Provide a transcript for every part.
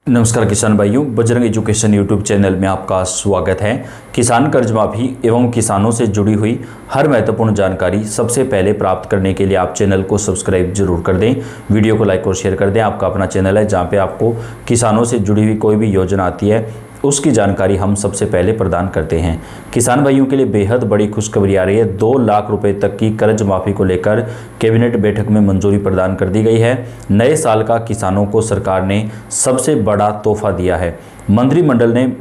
नमस्कार किसान भाइयों, बजरंग एजुकेशन यूट्यूब चैनल में आपका स्वागत है। किसान कर्ज माफी एवं किसानों से जुड़ी हुई हर महत्वपूर्ण जानकारी सबसे पहले प्राप्त करने के लिए आप चैनल को सब्सक्राइब जरूर कर दें, वीडियो को लाइक और शेयर कर दें। आपका अपना चैनल है जहां पे आपको किसानों से जुड़ी हुई कोई भी योजना आती है उसकी जानकारी हम सबसे पहले प्रदान करते हैं। किसान भाइयों के लिए बेहद बड़ी खुशखबरी आ रही है। 2 लाख रुपए तक की कर्ज माफी को लेकर कैबिनेट बैठक में मंजूरी प्रदान कर दी गई है। नए साल का किसानों को सरकार ने सबसे बड़ा तोहफा दिया है। मंत्रिमंडल ने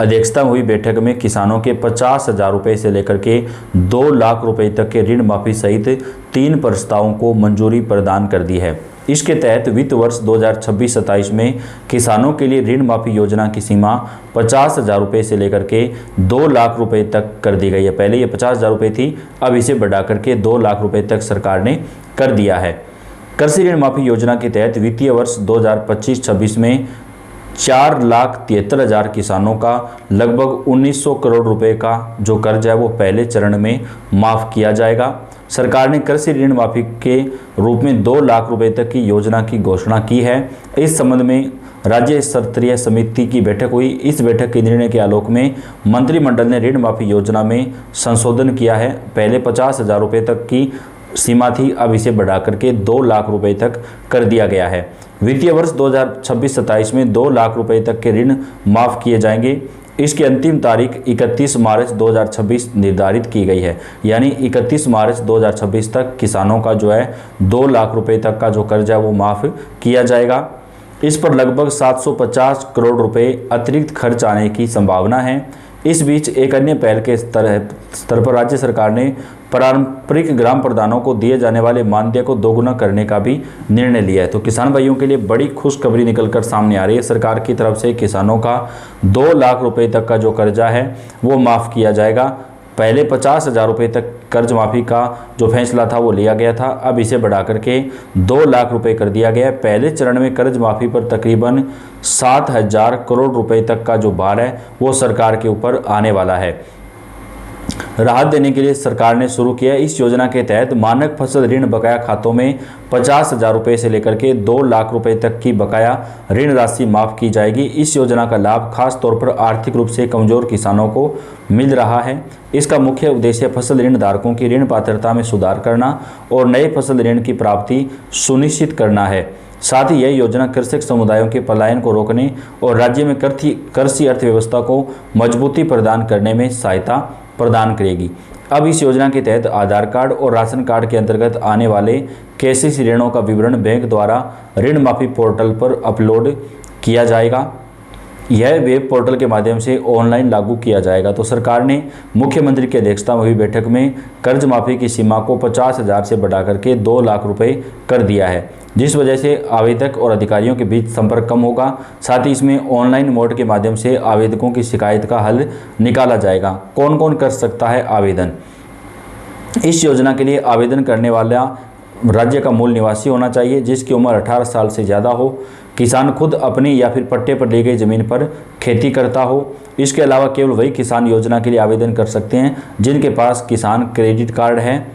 अध्यक्षता हुई बैठक में किसानों के 50,000 रुपये से लेकर के 2 लाख रुपए तक के ऋण माफी सहित 3 प्रस्तावों को मंजूरी प्रदान कर दी है। इसके तहत वित्त वर्ष 2026-27 में किसानों के लिए ऋण माफी योजना की सीमा 50,000 रुपये से लेकर के 2 लाख रुपए तक कर दी गई है। पहले ये 50,000 रुपये थी, अब इसे बढ़ा करके 2 लाख रुपए तक सरकार ने कर दिया है। कृषि ऋण माफी योजना के तहत वित्तीय वर्ष 2025-26 में 4,73,000 किसानों का लगभग 1,900 करोड़ रुपए का जो कर्ज है वो पहले चरण में माफ़ किया जाएगा। सरकार ने कृषि ऋण माफी के रूप में 2 लाख रुपए तक की योजना की घोषणा की है। इस संबंध में राज्य स्तरीय समिति की बैठक हुई। इस बैठक के निर्णय के आलोक में मंत्रिमंडल ने ऋण माफी योजना में संशोधन किया है। पहले 50,000 रुपये तक की सीमा थी, अब इसे बढ़ा करके 2 लाख रुपए तक कर दिया गया है। वित्तीय वर्ष 2026-27 में 2 लाख रुपए तक के ऋण माफ़ किए जाएंगे। इसकी अंतिम तारीख 31 मार्च 2026 निर्धारित की गई है, यानी 31 मार्च 2026 तक किसानों का जो है 2 लाख रुपए तक का जो कर्ज है वो माफ़ किया जाएगा। इस पर लगभग 750 करोड़ रुपए अतिरिक्त खर्च आने की संभावना है। इस बीच एक अन्य पहल के स्तर पर राज्य सरकार ने पारंपरिक ग्राम प्रधानों को दिए जाने वाले मानदेय को दोगुना करने का भी निर्णय लिया है। तो किसान भाइयों के लिए बड़ी खुशखबरी निकलकर सामने आ रही है। सरकार की तरफ से किसानों का 2 लाख रुपए तक का जो कर्जा है वो माफ़ किया जाएगा। पहले 50,000 रुपये तक कर्ज माफ़ी का जो फैसला था वो लिया गया था, अब इसे बढ़ा करके 2 लाख रुपए कर दिया गया है। पहले चरण में कर्ज माफ़ी पर तकरीबन 7,000 करोड़ रुपए तक का जो भार है वो सरकार के ऊपर आने वाला है। राहत देने के लिए सरकार ने शुरू किया। इस योजना के तहत मानक फसल ऋण बकाया खातों में 50,000 रुपये से लेकर के 2 लाख रुपए तक की बकाया ऋण राशि माफ़ की जाएगी। इस योजना का लाभ खास तौर पर आर्थिक रूप से कमजोर किसानों को मिल रहा है। इसका मुख्य उद्देश्य फसल ऋण धारकों की ऋण पात्रता में सुधार करना और नए फसल ऋण की प्राप्ति सुनिश्चित करना है। साथ ही यह योजना कृषक समुदायों के पलायन को रोकने और राज्य में कृषि अर्थव्यवस्था को मजबूती प्रदान करने में सहायता प्रदान करेगी। अब इस योजना के तहत आधार कार्ड और राशन कार्ड के अंतर्गत आने वाले केसीसी ऋणों का विवरण बैंक द्वारा ऋण माफी पोर्टल पर अपलोड किया जाएगा। यह वेब पोर्टल के माध्यम से ऑनलाइन लागू किया जाएगा। तो सरकार ने मुख्यमंत्री की अध्यक्षता में हुई बैठक में कर्ज माफी की सीमा को 50,000 से बढ़ा करके 2 लाख रुपए कर दिया है, जिस वजह से आवेदक और अधिकारियों के बीच संपर्क कम होगा। साथ ही इसमें ऑनलाइन मोड के माध्यम से आवेदकों की शिकायत का हल निकाला जाएगा। कौन कौन कर सकता है आवेदन? इस योजना के लिए आवेदन करने वाला राज्य का मूल निवासी होना चाहिए, जिसकी उम्र 18 साल से ज़्यादा हो, किसान खुद अपनी या फिर पट्टे पर ली गई ज़मीन पर खेती करता हो। इसके अलावा केवल वही किसान योजना के लिए आवेदन कर सकते हैं जिनके पास किसान क्रेडिट कार्ड है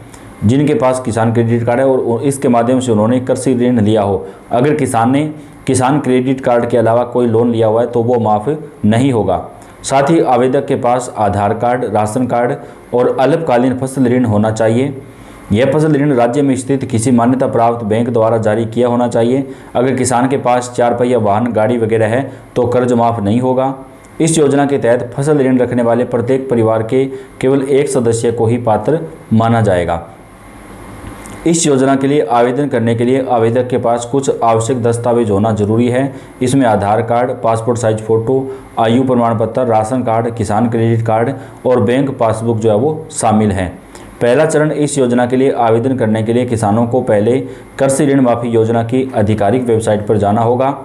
और इसके माध्यम से उन्होंने कृषि ऋण लिया हो। अगर किसान ने किसान क्रेडिट कार्ड के अलावा कोई लोन लिया हुआ है तो वो माफ़ नहीं होगा। साथ ही आवेदक के पास आधार कार्ड, राशन कार्ड और अल्पकालीन फसल ऋण होना चाहिए। यह फसल ऋण राज्य में स्थित किसी मान्यता प्राप्त बैंक द्वारा जारी किया होना चाहिए। अगर किसान के पास 4 पहिया वाहन, गाड़ी वगैरह है तो कर्ज माफ़ नहीं होगा। इस योजना के तहत फसल ऋण रखने वाले प्रत्येक परिवार के केवल एक सदस्य को ही पात्र माना जाएगा। इस योजना के लिए आवेदन करने के लिए आवेदक के पास कुछ आवश्यक दस्तावेज होना जरूरी है। इसमें आधार कार्ड, पासपोर्ट साइज फ़ोटो, आयु प्रमाण पत्र, राशन कार्ड, किसान क्रेडिट कार्ड और बैंक पासबुक जो है वो शामिल है। पहला चरण इस योजना के लिए आवेदन करने के लिए किसानों को पहले कृषि ऋण माफी योजना की आधिकारिक वेबसाइट पर जाना होगा।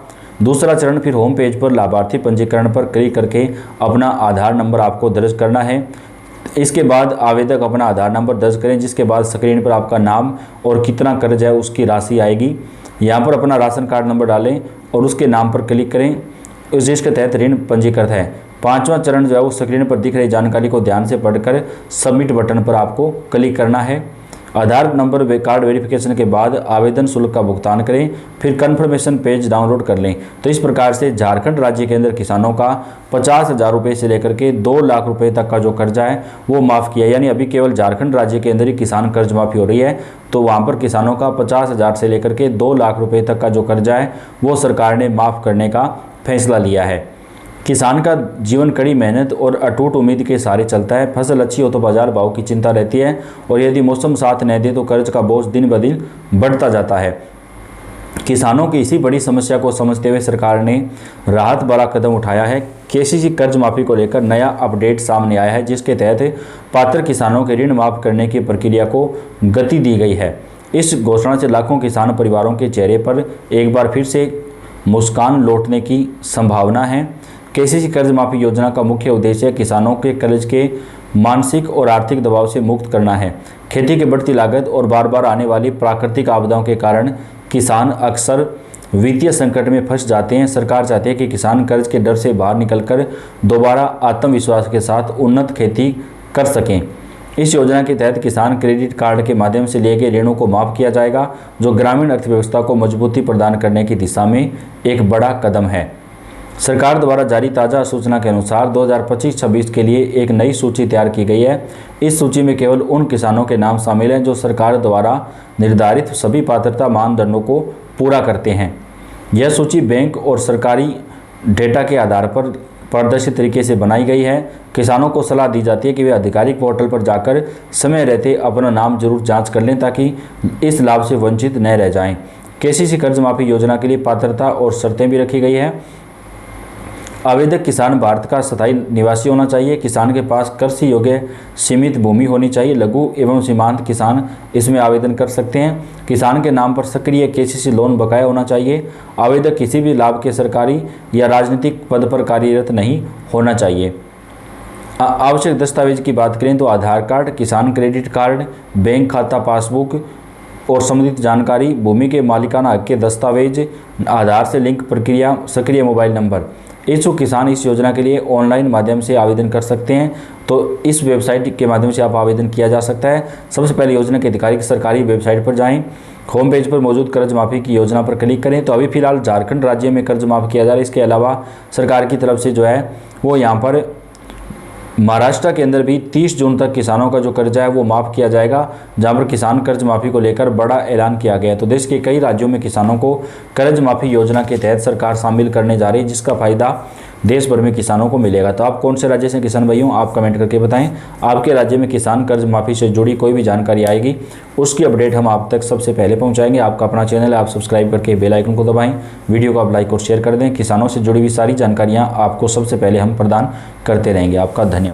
दूसरा चरण फिर होम पेज पर लाभार्थी पंजीकरण पर क्लिक करके अपना आधार नंबर आपको दर्ज करना है। इसके बाद आवेदक अपना आधार नंबर दर्ज करें, जिसके बाद स्क्रीन पर आपका नाम और कितना कर्ज है उसकी राशि आएगी। यहाँ पर अपना राशन कार्ड नंबर डालें और उसके नाम पर क्लिक करें जिसके तहत ऋण पंजीकृत है। 5वां चरण जो है वो स्क्रीन पर दिख रही जानकारी को ध्यान से पढ़कर सबमिट बटन पर आपको क्लिक करना है। आधार नंबर कार्ड वेरिफिकेशन के बाद आवेदन शुल्क का भुगतान करें, फिर कन्फर्मेशन पेज डाउनलोड कर लें। तो इस प्रकार से झारखंड राज्य के अंदर किसानों का 50,000 रुपये से लेकर के 2 लाख रुपए तक का जो कर्जा है वो माफ़ किया। यानी अभी केवल झारखंड राज्य के अंदर ही किसान कर्ज माफ़ी हो रही है, तो वहाँ पर किसानों का 50,000 से लेकर के 2 लाख रुपए तक का जो कर्जा है वो सरकार ने माफ़ करने का फैसला लिया है। किसान का जीवन कड़ी मेहनत और अटूट उम्मीद के सहारे चलता है। फसल अच्छी हो तो बाजार भाव की चिंता रहती है, और यदि मौसम साथ न दे तो कर्ज का बोझ दिन ब दिन बढ़ता जाता है। किसानों की इसी बड़ी समस्या को समझते हुए सरकार ने राहत वाला कदम उठाया है। केसीसी कर्ज माफ़ी को लेकर नया अपडेट सामने आया है, जिसके तहत पात्र किसानों के ऋण माफ़ करने की प्रक्रिया को गति दी गई है। इस घोषणा से लाखों किसान परिवारों के चेहरे पर एक बार फिर से मुस्कान लौटने की संभावना है। केसीसी कर्ज माफ़ी योजना का मुख्य उद्देश्य किसानों के कर्ज के मानसिक और आर्थिक दबाव से मुक्त करना है। खेती की बढ़ती लागत और बार बार आने वाली प्राकृतिक आपदाओं के कारण किसान अक्सर वित्तीय संकट में फंस जाते हैं। सरकार चाहती है कि किसान कर्ज के डर से बाहर निकलकर दोबारा आत्मविश्वास के साथ उन्नत खेती कर सकें। इस योजना के तहत किसान क्रेडिट कार्ड के माध्यम से लिए गए ऋणों को माफ़ किया जाएगा, जो ग्रामीण अर्थव्यवस्था को मजबूती प्रदान करने की दिशा में एक बड़ा कदम है। सरकार द्वारा जारी ताज़ा सूचना के अनुसार 2025-26 के लिए एक नई सूची तैयार की गई है। इस सूची में केवल उन किसानों के नाम शामिल हैं जो सरकार द्वारा निर्धारित सभी पात्रता मानदंडों को पूरा करते हैं। यह सूची बैंक और सरकारी डेटा के आधार पर पारदर्शी तरीके से बनाई गई है। किसानों को सलाह दी जाती है कि वे आधिकारिक पोर्टल पर जाकर समय रहते अपना नाम जरूर जाँच कर लें, ताकि इस लाभ से वंचित न रह जाएँ। केसीसी कर्ज माफ़ी योजना के लिए पात्रता और शर्तें भी रखी गई है। आवेदक किसान भारत का स्थायी निवासी होना चाहिए। किसान के पास कृषि योग्य सीमित भूमि होनी चाहिए। लघु एवं सीमांत किसान इसमें आवेदन कर सकते हैं। किसान के नाम पर सक्रिय केसीसी लोन बकाया होना चाहिए। आवेदक किसी भी लाभ के सरकारी या राजनीतिक पद पर कार्यरत नहीं होना चाहिए। आवश्यक दस्तावेज की बात करें तो आधार कार्ड, किसान क्रेडिट कार्ड, बैंक खाता पासबुक और संबंधित जानकारी, भूमि के मालिकाना हक के दस्तावेज, आधार से लिंक प्रक्रिया, सक्रिय मोबाइल नंबर। इच्छुक किसान इस योजना के लिए ऑनलाइन माध्यम से आवेदन कर सकते हैं। तो इस वेबसाइट के माध्यम से आप आवेदन किया जा सकता है। सबसे पहले योजना के अधिकारी की सरकारी वेबसाइट पर जाएं, होम पेज पर मौजूद कर्ज माफ़ी की योजना पर क्लिक करें। तो अभी फिलहाल झारखंड राज्य में कर्ज माफ़ किया जा रहा है। इसके अलावा सरकार की तरफ से जो है वो यहाँ पर महाराष्ट्र के अंदर भी 30 जून तक किसानों का जो कर्जा है वो माफ़ किया जाएगा, जहां पर किसान कर्ज माफ़ी को लेकर बड़ा ऐलान किया गया है। तो देश के कई राज्यों में किसानों को कर्ज माफ़ी योजना के तहत सरकार शामिल करने जा रही है, जिसका फ़ायदा देश भर में किसानों को मिलेगा। तो आप कौन से राज्य से किसान भाइयों, आप कमेंट करके बताएं। आपके राज्य में किसान कर्ज माफ़ी से जुड़ी कोई भी जानकारी आएगी उसकी अपडेट हम आप तक सबसे पहले पहुंचाएंगे। आपका अपना चैनल है, आप सब्सक्राइब करके बेल आइकन को दबाएं, वीडियो को आप लाइक और शेयर कर दें। किसानों से जुड़ी हुई सारी जानकारियाँ आपको सबसे पहले हम प्रदान करते रहेंगे। आपका धन्यवाद।